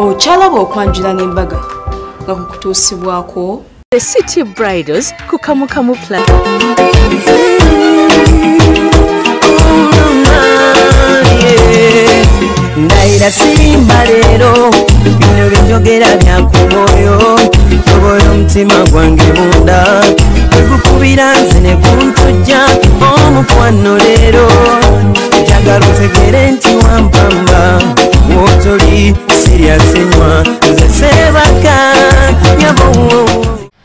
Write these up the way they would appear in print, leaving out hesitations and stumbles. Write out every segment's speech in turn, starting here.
Ochalaba okwanjula n'embaga nga kukutuusibwako The City Bridals ku Kamukamu Plus. Ndaira sirimba leero bino byenjogera byakumoyo toboyo omutima gwange munda ekukubira nze ne kuntujja omukwano leero njagala otegere nti wampamba wotoli siryasenywa nze sebaka nyabo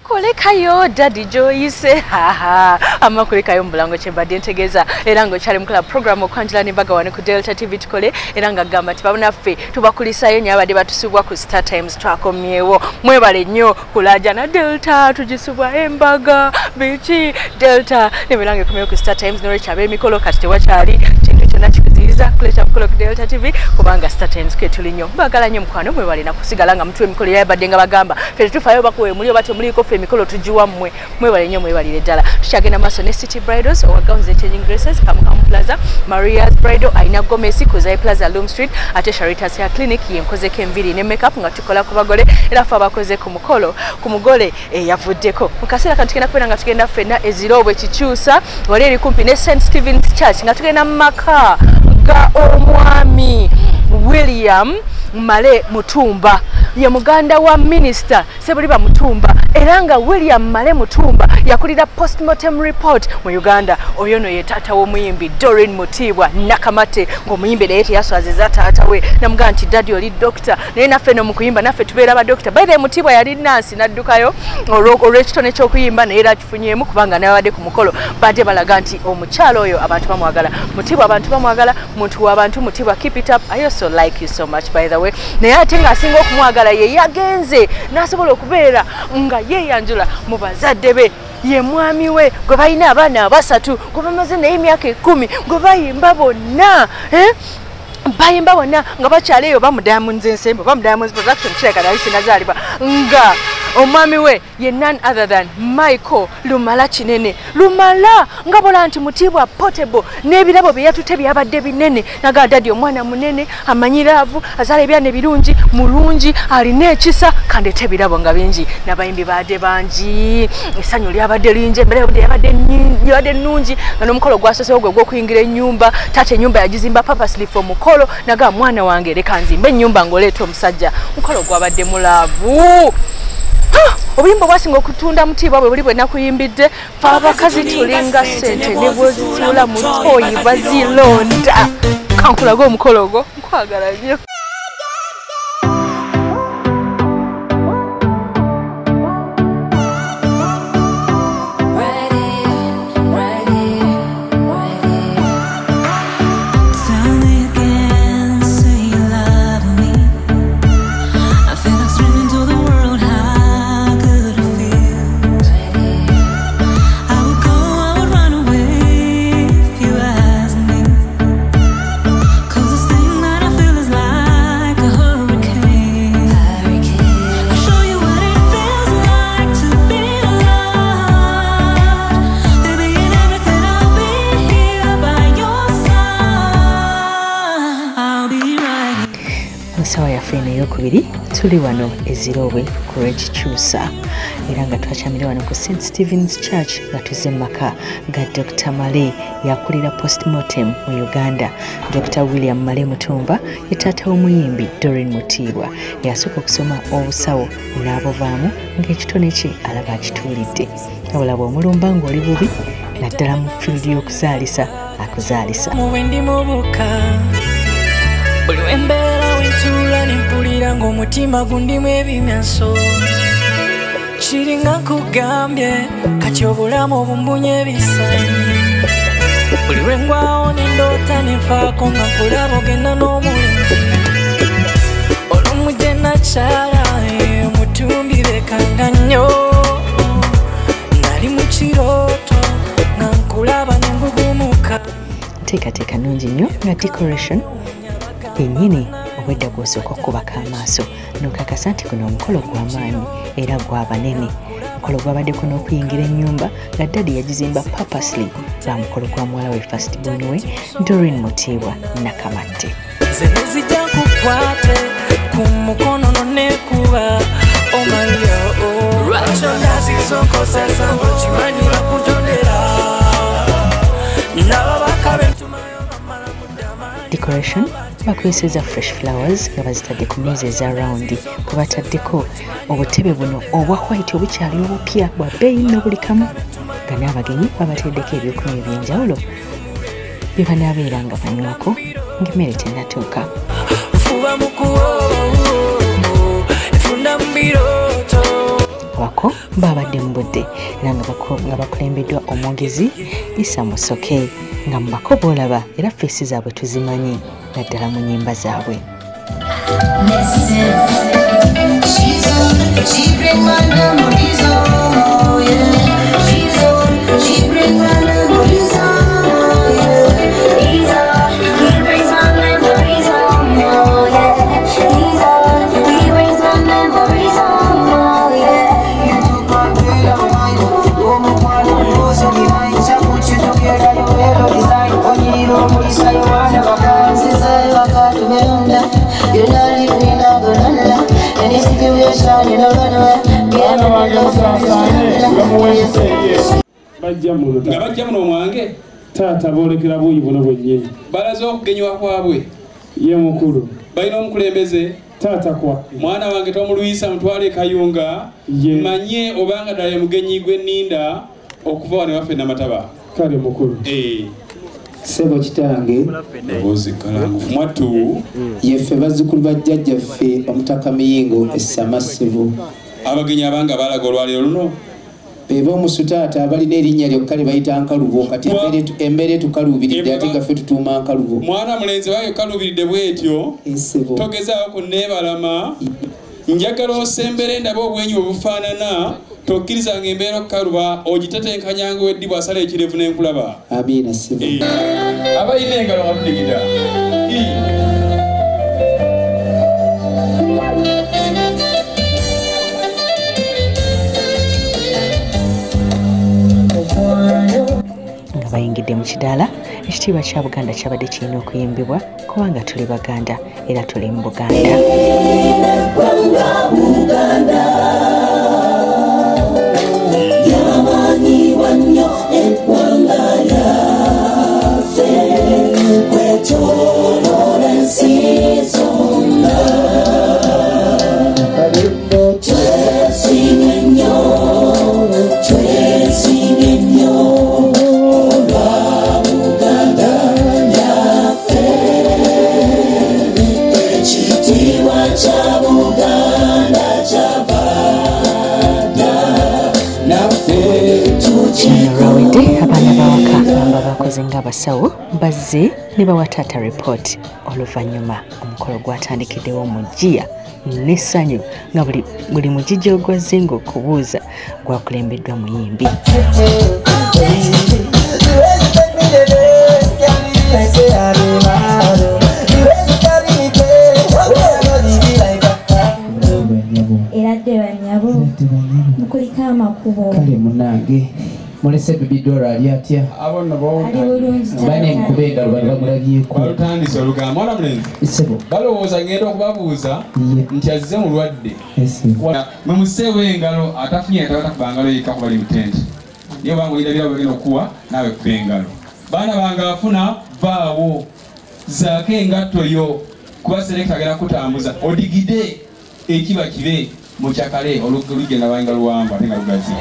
Kolekayo Daddy Joyce haha ama kolekayo mbulango chembadde ntegeza era ngo kyali mukula program okwanjula n'embaga wano ku Delta TV tukole era nga gamba tibabonaffe tubakulisayo nya abadde batusubwa ku Star Times twakomyewo mwebale nnyo kulaja na Delta tugisubwa embaga bichi Delta neberange komyewo ku Star Times n'olwekyo ab'emikolo kati tewakyali kintu kyonna kikuziyiza kuleta mukolo ku Delta TV kubanga Star Times ke tuli nnyo mbagala nnyo mukwano mwebale na kusigala nga mutwe emikolo yabadde nga bagamba ffe tufayo bakuwe muli oba temuliko ffe emikolo tujiwa mmwe mwebale nnyo mwebalire ddala tukyagenda maaso ne City Bridals Our Gowns and Changing Dresses Kamukamu Plaza Maria's Bridal Aina Gomez Kozai Plaza Loom Street ate Sharita's Hair Clinic yenkozeko enviri ne makeup nga tukola ku bagole era ffe abakoze ku mukolo ku mugole yavuddeko mu kaseera kano tugenda kubeera nga tugenda ffenna ezirobwe kikyusa wali eri kumpi ne St. Stephen's Church nga tugenda mu maka ga omwami William Male Mutumba ya muganda wa minister Sebuliba Mutumba eranga William Male Mutumba yakulira postmortem report mu Uganda oyono ye tata w'omuyimbi Doreen Mutibwa Nakamate ng'omuyimbi naye yaswaziza taata we namugamba nti daddy oli doctor naye naffe no mukuyimba naffe tubeera ba doctor by the Mutibwa yali nansi naddukayo olw'ekitone ky'okuyimba naye era akifunyeemu kubanga n'abadde ku mukolo badde balaga nti omukyalo oyo abantu bamwagala Mutibwa abantu bamwagala muntu w'abantu Mutibwa keep it up I also like you so much by the way naye ate ng'asinga okumwagala ye yagenze n'asobola okubeera nga yeyanjula mu bazadde be ye mwami we gwe balina abaana basatu gwe bamaze naye emyaka 10 gwe bayimba bonna bayimba bonna nga bakyaleyo bamudamunze ensembo bamudamunze production kireka naye sinazaalibwa nga omwami we ye none other than Michael Lumala Kinene Lumala nga bola nti Mutibwa Portable n'ebirabo bye yatute byabadde binene naga daddy omwana munene amanyiraavu azaala ebyane birungi mulungi alina ekisa kandi tebirabo nga bingi n'abayimbi badde bangi esanyu lyabadde lingi embere yabadde nnungi nga n'omukolo gwasosewo gwe gw'okuyingira ennyumba tate ennyumba yagizimba purposely for mukolo naga mwana wange leka nzimbe ennyumba ng'oleeta omusajja mukolo gwabadde mulaavu obuyimba bwasinga okutunda Mutibwa bwe buli bwe nakuyimbidde fa abakazi tulinga ssente ne bwozituula mu toyi bazilonda kankulaga omukolo ogwo nkwagala nnyo kubiri tuli wano ezirobwe ku Rechichusa era nga twakyamira wano ku St. Stephen's Church nga tuze maka ga Dr. Male yakulira postmortem mu Uganda Dr. William Male Mutumba ye taata w'omuyimbi Doreen Mutibwa yasooka okusoma obusawo n'abovaamu ng'ekitone kye alaba akituulidde abulaba omulumba ng'oli bubi naddala mu field y'okuzaalisa akuzaalisa buli wembeera wentula nempulira ng'omutima gundimu ebimyaso kiringa nkugambye kati obulamu obumbunye ebisanyi buli lwengwawo nendoota nenfaako nga nkulaba ogenda n'omulenzi olumuje nakyala omutumbi bekanga nnyo nali mu kirooto nga nkulaba nengugumuka teekateeka nnungi nnyo nga decoration yennyini obwedda gw'osooka okubaka amaaso n'okakasa nti guno omukolo gw'amaanyi era gw'abanene mukolo gwabaddeko n'okuyingira ennyumba nga daddy yagizimba purposely lwa mukolo gwa muwala we first born we Doreen Mutibwa Nakamate zene zijja kukwate ku mukono kuba omanyo lwakyo nazizonkosa sango kimanyi bakutondera nababaka bentumayo bamala mudama decoration bakwesiza fresh flowers nga bazitadde ku meeza ez'arawundi kwe bataddeko obutebe buno obwa white obukyali obupya bwa bbeeyi nno buli kamu nga n'abagenyi babateddeko ebyokunywa eby'enjawulo bye banaabeera nga banywako ng'emmere tennatuuka fuba mukuwo efunda mubirooto wako babadde mu budde era nga bakulembeddwa omwogezi Isa Musoke nga mu bako boolaba era feesi zaabwe tuzimanyi naddala mu nnyimba zaabwe. nga bajja muno omwange taata boolekera buuyi buno bwennyini balaze okugenywa kwabwe ye mukulu balina omukulembeze taata kwa mwana wange tomulwisa mutwale kayunga manye obanga ddala ye mugenyi gw'enninda okuva wano waffe namataba kale mukulu sebo kitange obozikalangufu mwattu yeffe bazzukulu ba jjajjaffe omutaka miyingo essamasivu abagenyi abanga balaga olwaliro luno beba omusutaata abalina erinnya lyokka lye bayita nkalubo kati embeera tukaluubiridde ate nga ffe tutuuma nkalubo mwana mulenzi waayo kaluubiridde bwetyo togezaawo ku neebalama njagala osembere ndaba obwenyi obufaanana tokkirizanga embeera okukaluba ogitetenkanyanga weddi bw'asala ekirevu n'enkulaba amiina sibo abalina engalo nga tudigida nga bayingidde mu kidaala ekitiibwa kya Buganda kyabadde kirina okuyimbibwa kubanga tuli Baganda era tuli mu Buganda. Rawedde abaana bawaka bamba bakoze ng'abasawo bazze ne bawa taata report oluvannyuma omukolo gwatandikiddewo mu jjiya n'essanyu nga buli mugijja ogwazze ng'okubuuza gwakulembeddwa muyimbi. Eradde banyabo mukuliko amakubo kale munange mulese bibidora ali atya abonna bane nkube engalo bali bamulabyeko balutandise olugamba mwana mulenzi sebo balowooza ngenda okubabuuza nti azze mulwadde mwe museewo engalo atafunye atakuba ngalo yekka kuba li mutente naye obanga oyirabira bagenda okuwa naawe kuba engalo baana bange afuna vaawo zaako engatto yo kuba selekta agenda kutambuza odigide ekiba kibe mu kyakale olugenda lwanga luwanvu ate nga lugazi.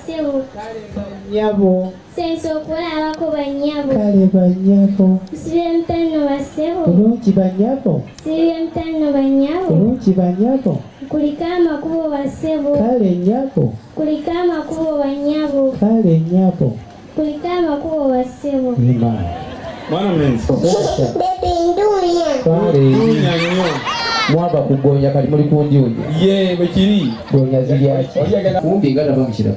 bassebo. Nyabo. Senso okulabako bannyabo. Kale bannyabo. Sibye mutano bassebo. Bulungi bannyabo. Sibye mutano bannyabo. Bulungi bannyabo. Kuliko amakubo bassebo. Kale nnyabo. Kuliko amakubo bannyabo. Kale nnyabo. Kuliko amakubo bassebo. Mwana mlenzi. Kale. Mwaba kugonya kali muri kundi uye. Ye bekiri. Gonya zili yaki. Kumbi ngata bamushira.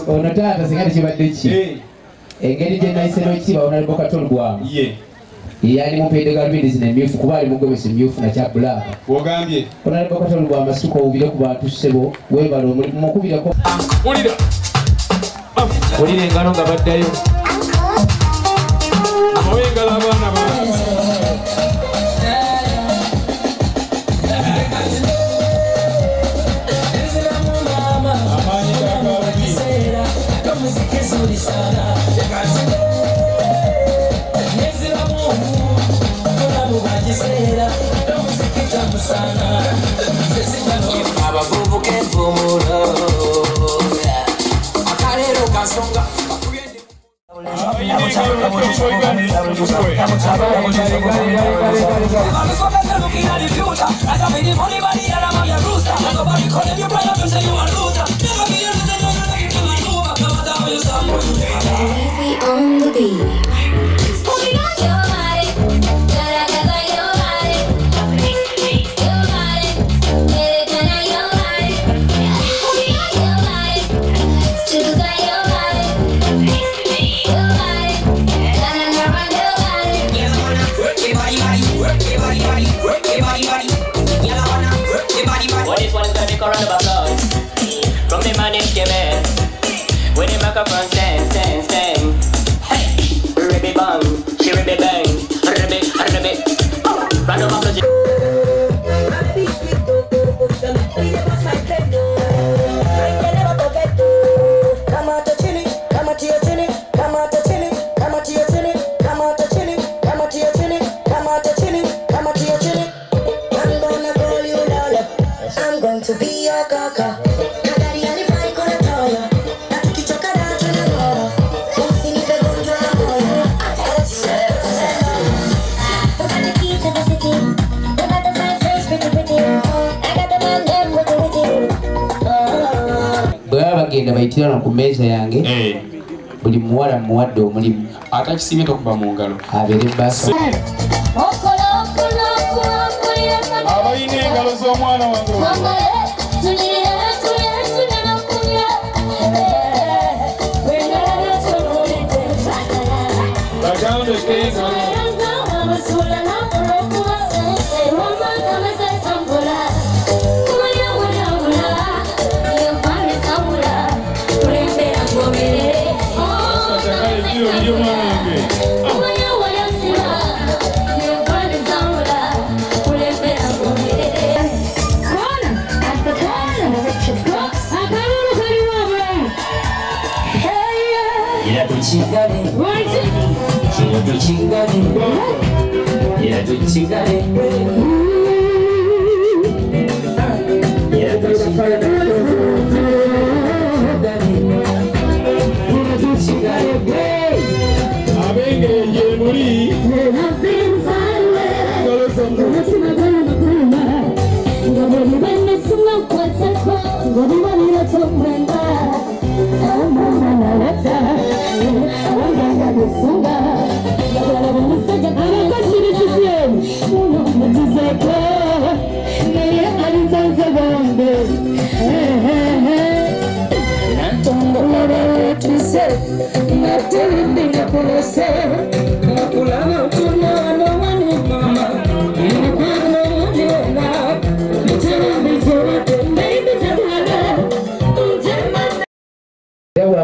Ono tata singati kibadde ki. Engeri gye nayisero kiba onali bokatolwa. Ye. Yani mupende galbidi zine myufu kuba ali mugomese myufu na kya black. Wogambye. Onali bokatolwa amasuko ubire ku bantu sebo webalo muri mukubira ko. Ulira. Ulira engalo nga baddayo. Awengala abaana ba. abavubuka enfumulo akalero kasonga On the beat. From the man in Kevin, when you make a front stand. Hey, ribby bang, she ribby bang, ribby, run over the I'm going to be your kaka. Bagenda bayitirana ku meeza yange buli muwala muwadde omulimu atakisibye tokuba mu ngalo abeere basa abalina engalo z'omwana wange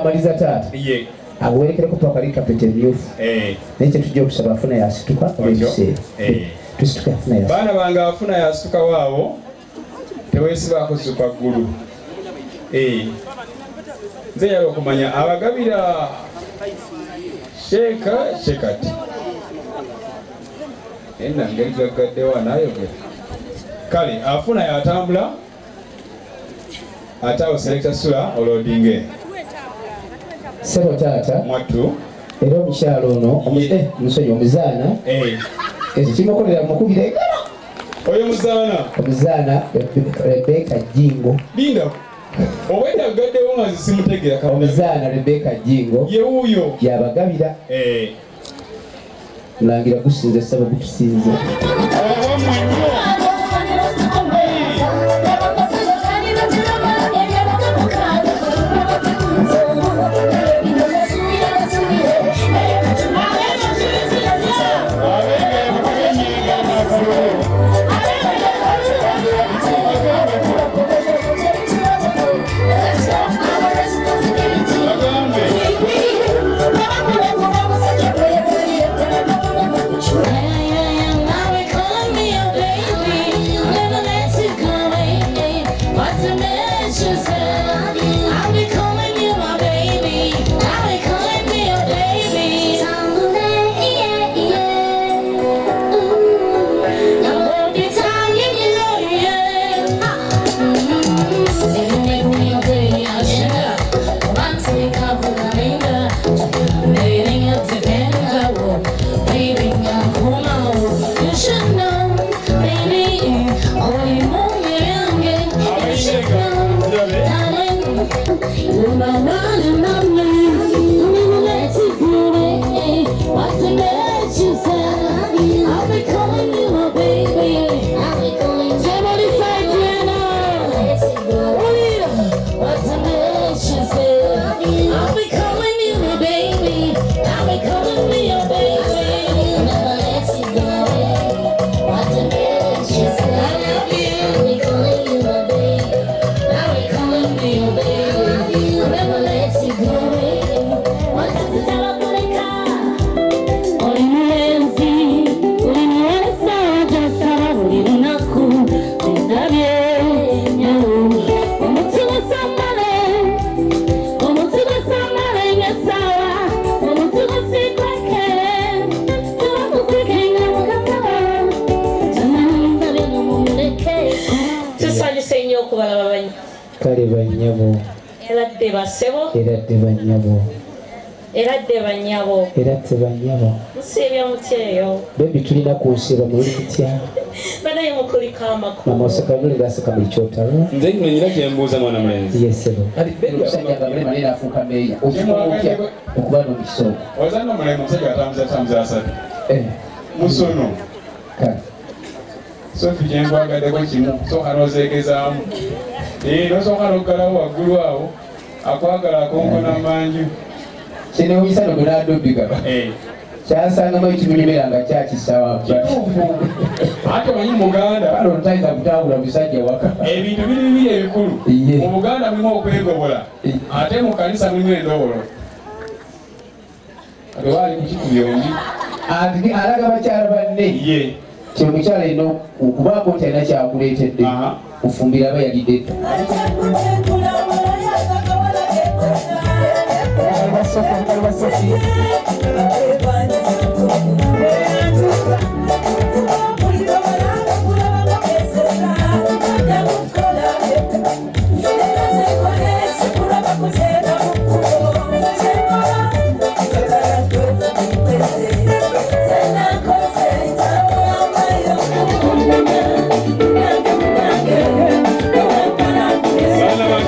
amaliza taata awerekereko twakali kapete myufu nekyo tujja okusaba afuna yasituka olwebiseera tusituka yafuna yasituka baana bange afuna yasituka waawo teweesibaako supa ggulu nze yala okumanya abagabira shekati ena ngeri gaggaddewo anayogera kale afuna yatambula Atawo selector Sula olodinge. Sebo tata. Mwatu. Era omukyalo ono omusonyi omuzaana ekyo kimukolera mukubira egala oyo omuzaana Rebecca Jingo linda obwedda gaddewo nga zisimutegera omuzaana Rebecca Jingo ye wuuyo yabagabira mulangira gusinze saba gutusinze kale banyabo eradde basebo eradde banyabo eradde banyabo eradde banyabo musibya mutyeyo bebi tulina kusiba muri kutya banaye mukulika amakulu namuseka nuli gaseka muri kyotaro nze nyira kyembuuza mwana mulenzi yesebo kati bebi usajja gamale manene afuuka meya okimukya okuba n'omusoko ozanno mulenzi omusajja atambuza asatu musono kale sofi kyengwagaddeko kimu sooka nozeegezaamu nosooka noggalawo waggulu awo akwagala akonkona manju kino oyisano gwenadobigaba kyasangamu ekimunyumira nga kyakisawa ate omanyi muganda kale olutayiza kutawula musajja waka ebintu biri bibiri ebikulu mu buganda mulimu okwegobola ate mu kanisa mulimu endobolo ate waali kukiku byombi alaga bakyala banne kyo mukyala ino okubaako nti alina kyakuleetedde ofumbira aba yalidde edda Bana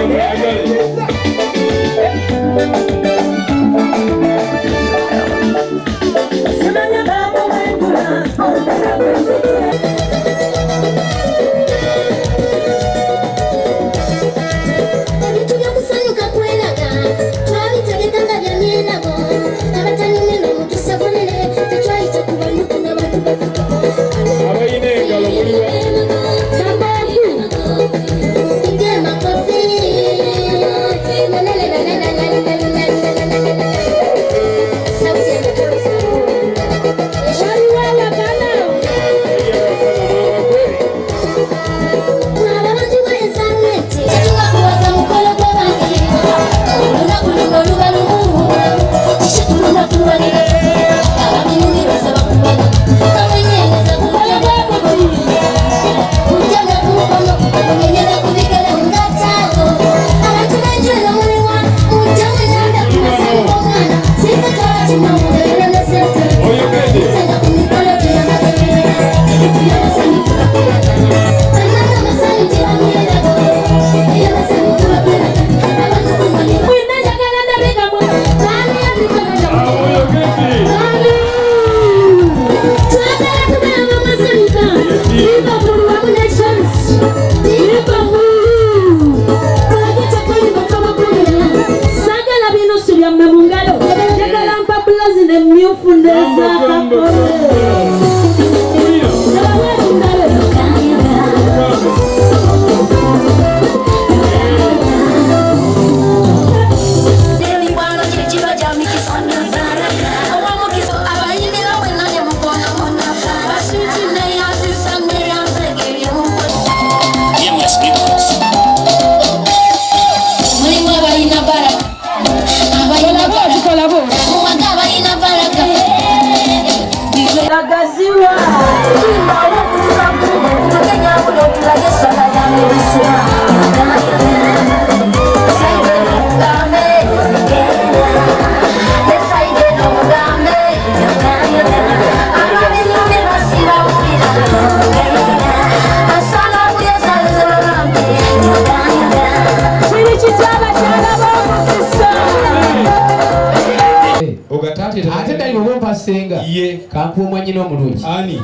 Ate dali mumpa senga. Ye. Kankuomwa nyina omulungi. Ani.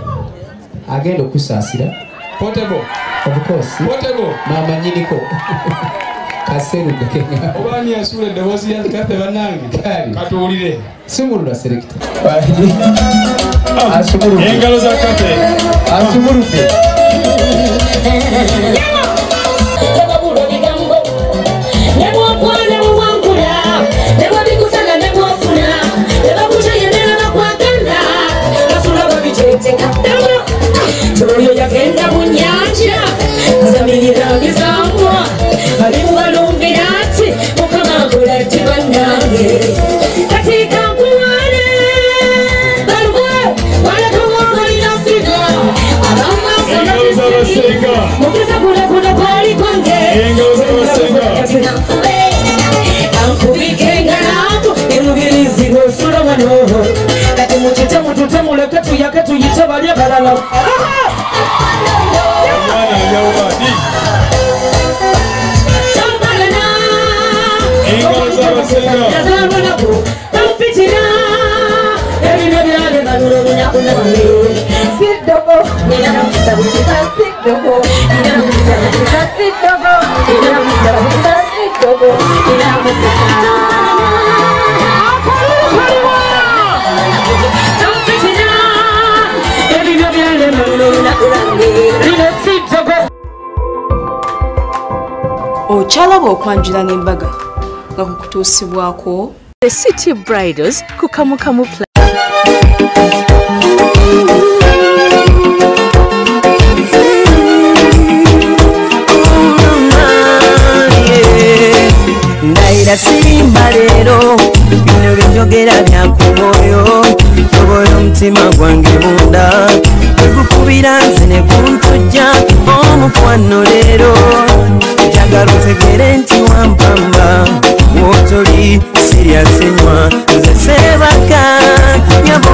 Agenda okusaasira. Portable. Of course. Portable. Mama nyiniko. Kaseru gakenga. Obani yasule eddoboozi ya kaffe bannange. Katuwulire. Sumulula selector. Asumuludde. Engalo za kaffe. Asumuludde. Toyo yagenda mu nyanja zamirira mizamwa ali mubalumbi ati mukama akolati bannange katika nkuwane balugwe walakamwagalina figa abamasasenga mugeza kulakula kwali kwange ankubike engalango emubirizi osula wano kati mukitemu tutemuleke tuyake tuyite bali abalala Ochalaba okwanjula n'embaga nga kukutuusibwako The City Bridals ku Kamukamu Plaza. Ndaira sirimba leero bino byenjogera byankumoyo tobola omutima gwange munda tegukubira nze ne kuntujja omukwano leero njagala otegere nti wampamba wotoli siryasenywa nze sebaka nyabo